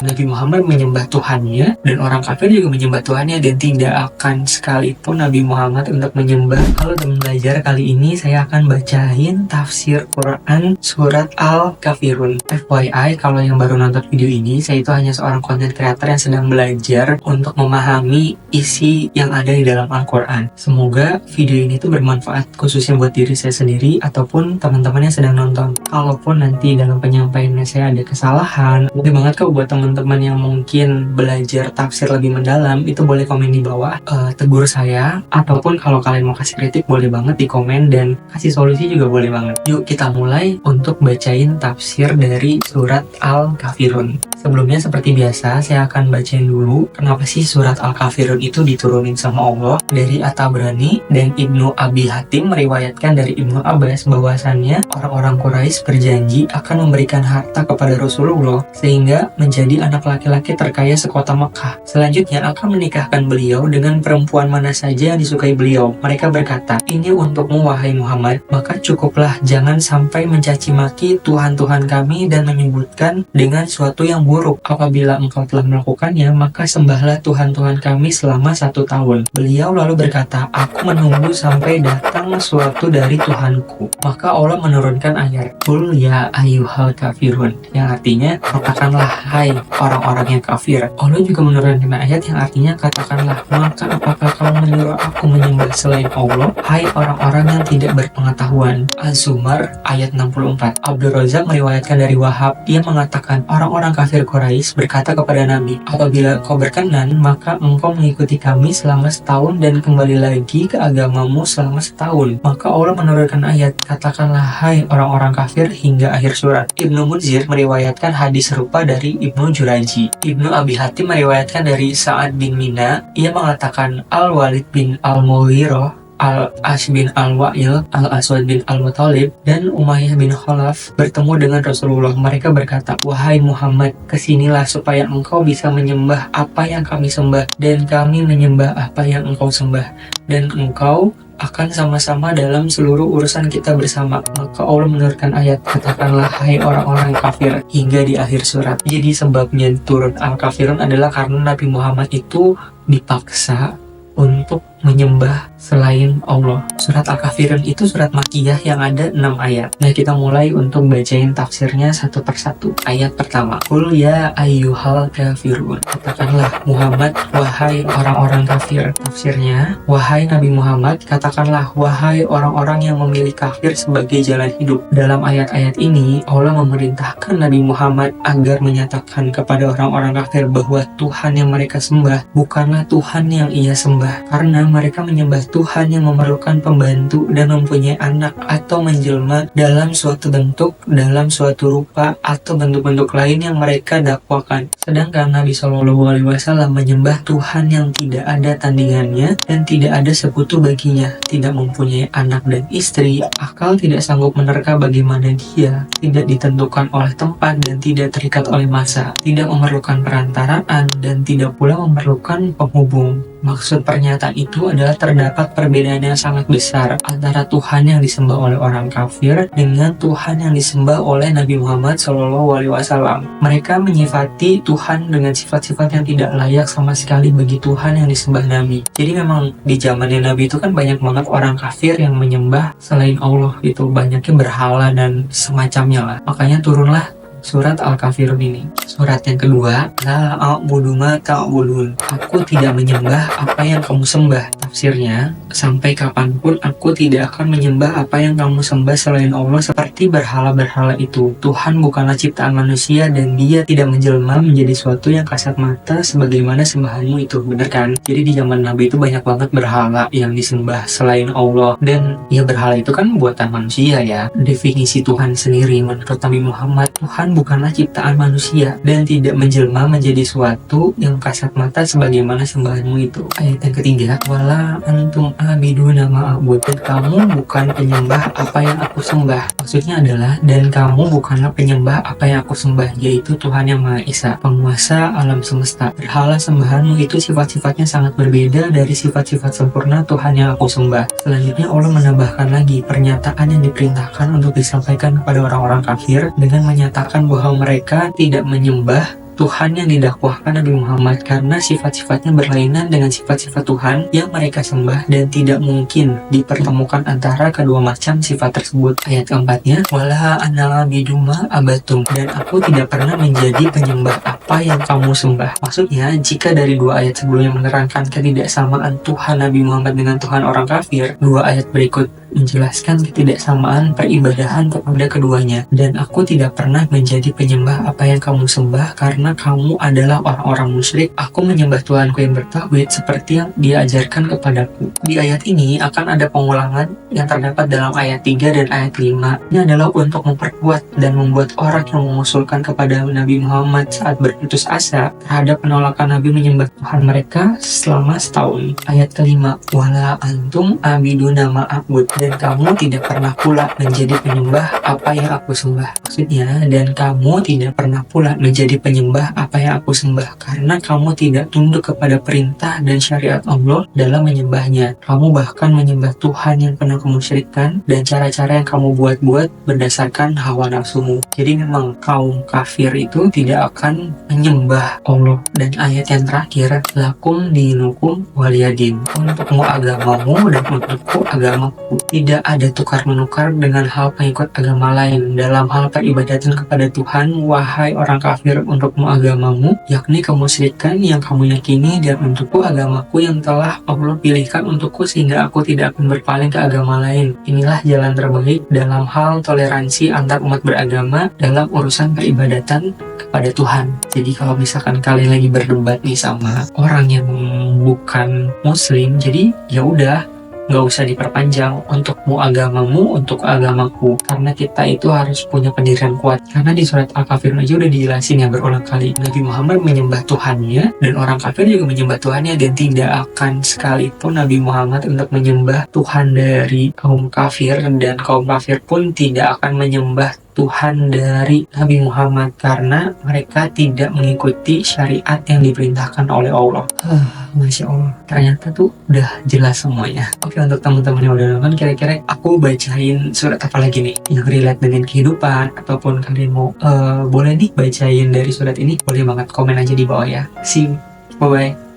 Nabi Muhammad menyembah Tuhannya dan orang kafir juga menyembah Tuhannya, dan tidak akan sekalipun Nabi Muhammad untuk menyembah. Kalau teman belajar, kali ini saya akan bacain tafsir Quran surat Al-Kafirun. FYI, kalau yang baru nonton video ini, saya itu hanya seorang content creator yang sedang belajar untuk memahami isi yang ada di dalam Al-Quran. Semoga video ini tuh bermanfaat khususnya buat diri saya sendiri ataupun teman-teman yang sedang nonton. Kalaupun nanti dalam penyampaiannya saya ada kesalahan, mungkin banget kok buat teman-teman yang mungkin belajar tafsir lebih mendalam, itu boleh komen di bawah, tegur saya, ataupun kalau kalian mau kasih kritik boleh banget di komen, dan kasih solusi juga boleh banget. Yuk kita mulai untuk bacain tafsir dari surat Al-Kafirun. Sebelumnya seperti biasa saya akan bacain dulu kenapa sih surat Al-Kafirun itu diturunin sama Allah. Dari At-Tabrani dan Ibnu Abi Hatim meriwayatkan dari Ibnu Abbas bahwasannya orang-orang Quraisy berjanji akan memberikan harta kepada Rasulullah sehingga menjadi anak laki-laki terkaya sekota Mekah. Selanjutnya akan menikahkan beliau dengan perempuan mana saja yang disukai beliau. Mereka berkata, "Ini untukmu wahai Muhammad, maka cukuplah jangan sampai mencaci maki Tuhan-Tuhan kami dan menyebutkan dengan suatu yang buruk. Apabila engkau telah melakukannya, maka sembahlah Tuhan-Tuhan kami selama 1 tahun." Beliau lalu berkata, "Aku menunggu sampai datang suatu dari Tuhanku." Maka Allah menurunkan ayat, "Qul ya ayyuhal kafirun," yang artinya katakanlah hai orang-orang yang kafir. Allah juga menurunkan ayat yang artinya katakanlah, "Maka apakah kamu menyuruh aku menyembah selain Allah, hai orang-orang yang tidak berpengetahuan?" Az-Zumar ayat 64. Abdul Razak meriwayatkan dari Wahab, dia mengatakan, orang-orang kafir Quraisy berkata kepada Nabi, "Apabila kau berkenan, maka engkau mengikuti kami selama setahun dan kembali lagi ke agamamu selama setahun." Maka Allah menurunkan ayat, katakanlah hai orang-orang kafir, hingga akhir surat. Ibnu Munzir meriwayatkan hadis serupa dari Ibnu Juraji. Ibnu Abi Hatim meriwayatkan dari Sa'ad bin Mina, ia mengatakan Al-Walid bin Al-Mughirah, Al-As bin Al-Wa'il, Al-Aswad bin Al-Muttalib, dan Umayyah bin Khalaf bertemu dengan Rasulullah. Mereka berkata, "Wahai Muhammad, kesinilah supaya engkau bisa menyembah apa yang kami sembah, dan kami menyembah apa yang engkau sembah, dan engkau akan sama-sama dalam seluruh urusan kita bersama." Maka Allah menurunkan ayat, katakanlah hai orang-orang kafir, hingga di akhir surat. Jadi sebabnya turun Al-Kafirun adalah karena Nabi Muhammad itu dipaksa untuk menyembah selain Allah. Surat Al-Kafirun itu surat Makkiyah yang ada 6 ayat. Nah, kita mulai untuk bacain tafsirnya satu persatu. Ayat pertama, "Qul ya ayyuhal kafirun," katakanlah Muhammad, wahai orang-orang kafir. Tafsirnya, wahai Nabi Muhammad, katakanlah wahai orang-orang yang memilih kafir sebagai jalan hidup. Dalam ayat-ayat ini, Allah memerintahkan Nabi Muhammad agar menyatakan kepada orang-orang kafir bahwa Tuhan yang mereka sembah bukanlah Tuhan yang ia sembah, karena mereka menyembah Tuhan yang memerlukan pembantu dan mempunyai anak atau menjelma dalam suatu bentuk, dalam suatu rupa, atau bentuk-bentuk lain yang mereka dakwakan. Sedangkan Nabi SAW menyembah Tuhan yang tidak ada tandingannya dan tidak ada sekutu baginya, tidak mempunyai anak dan istri, akal tidak sanggup menerka bagaimana dia, tidak ditentukan oleh tempat dan tidak terikat oleh masa, tidak memerlukan perantaraan dan tidak pula memerlukan penghubung. Maksud pernyataan itu adalah terdapat perbedaan yang sangat besar antara Tuhan yang disembah oleh orang kafir dengan Tuhan yang disembah oleh Nabi Muhammad SAW. Mereka menyifati Tuhan dengan sifat-sifat yang tidak layak sama sekali bagi Tuhan yang disembah Nabi. Jadi memang di zamannya Nabi itu kan banyak banget orang kafir yang menyembah selain Allah, itu banyaknya berhala dan semacamnya lah. Makanya turunlah surat Al-Kafirun ini. Surat yang kedua, la a'budu ma ta'budun, aku tidak menyembah apa yang kamu sembah. Tafsirnya, sampai kapanpun aku tidak akan menyembah apa yang kamu sembah selain Allah seperti berhala-berhala itu. Tuhan bukanlah ciptaan manusia dan dia tidak menjelma menjadi suatu yang kasat mata sebagaimana sembahanmu itu. Bener kan? Jadi di zaman Nabi itu banyak banget berhala yang disembah selain Allah, dan ya berhala itu kan buatan manusia ya. Definisi Tuhan sendiri menurut Nabi Muhammad, Tuhan bukanlah ciptaan manusia dan tidak menjelma menjadi suatu yang kasat mata sebagaimana sembahanmu itu. Ayat yang ketiga, wala antum abiduna ma'abud, dan kamu bukan penyembah apa yang aku sembah. Maksudnya adalah, dan kamu bukanlah penyembah apa yang aku sembah, yaitu Tuhan yang Maha Esa, penguasa alam semesta. Berhala sembahanmu itu sifat-sifatnya sangat berbeda dari sifat-sifat sempurna Tuhan yang aku sembah. Selanjutnya Allah menambahkan lagi pernyataan yang diperintahkan untuk disampaikan kepada orang-orang kafir dengan menyatakan bahwa mereka tidak menyembah Tuhan yang didakwahkan Nabi Muhammad, karena sifat-sifatnya berlainan dengan sifat-sifat Tuhan yang mereka sembah dan tidak mungkin dipertemukan antara kedua macam sifat tersebut. Ayat keempatnya, wala ana biduma abatum, dan aku tidak pernah menjadi penyembah apa yang kamu sembah. Maksudnya, jika dari dua ayat sebelumnya menerangkan ketidaksamaan Tuhan Nabi Muhammad dengan Tuhan orang kafir, dua ayat berikut menjelaskan ketidaksamaan peribadahan kepada keduanya. Dan aku tidak pernah menjadi penyembah apa yang kamu sembah, karena kamu adalah orang-orang musyrik. Aku menyembah Tuhanku yang bertauhid seperti yang diajarkan kepadaku. Di ayat ini akan ada pengulangan yang terdapat dalam ayat 3 dan ayat 5. Ini adalah untuk memperkuat dan membuat orang yang mengusulkan kepada Nabi Muhammad saat berputus asa terhadap penolakan Nabi menyembah Tuhan mereka selama setahun. Ayat kelima, wala antum abiduna ma'abud, dan kamu tidak pernah pula menjadi penyembah apa yang aku sembah. Maksudnya, dan kamu tidak pernah pula menjadi penyembah apa yang aku sembah, karena kamu tidak tunduk kepada perintah dan syariat Allah dalam menyembahnya. Kamu bahkan menyembah Tuhan yang penuh kemusyrikan dan cara-cara yang kamu buat-buat berdasarkan hawa nafsumu. Jadi memang kaum kafir itu tidak akan menyembah Allah. Dan ayat yang terakhir, lakum dinukum waliyadin, untukmu agamamu dan untukku agamaku. Tidak ada tukar-menukar dengan hal pengikut agama lain dalam hal peribadatan kepada Tuhan, wahai orang kafir, untukmu agamamu, yakni kemusyrikan yang kamu yakini, dan untukku agamaku yang telah Allah pilihkan untukku sehingga aku tidak akan berpaling ke agama lain. Inilah jalan terbaik dalam hal toleransi antar umat beragama dalam urusan peribadatan kepada Tuhan. Jadi kalau misalkan kalian lagi berdebat nih sama orang yang bukan muslim, jadi ya udah, nggak usah diperpanjang, untukmu agamamu, untuk agamaku, karena kita itu harus punya pendirian kuat. Karena di surat Al-Kafirun aja udah dijelasin ya berulang kali, Nabi Muhammad menyembah Tuhannya dan orang kafir juga menyembah Tuhannya, dan tidak akan sekalipun Nabi Muhammad untuk menyembah Tuhan dari kaum kafir, dan kaum kafir pun tidak akan menyembah Tuhan dari Nabi Muhammad, karena mereka tidak mengikuti syariat yang diperintahkan oleh Allah. Masya Allah, ternyata tuh udah jelas semuanya. Oke, untuk teman-teman yang udah nonton, kira-kira aku bacain surat apa lagi nih yang relate dengan kehidupan, ataupun kalian mau boleh nih bacain dari surat ini, boleh banget komen aja di bawah ya. See you, bye-bye.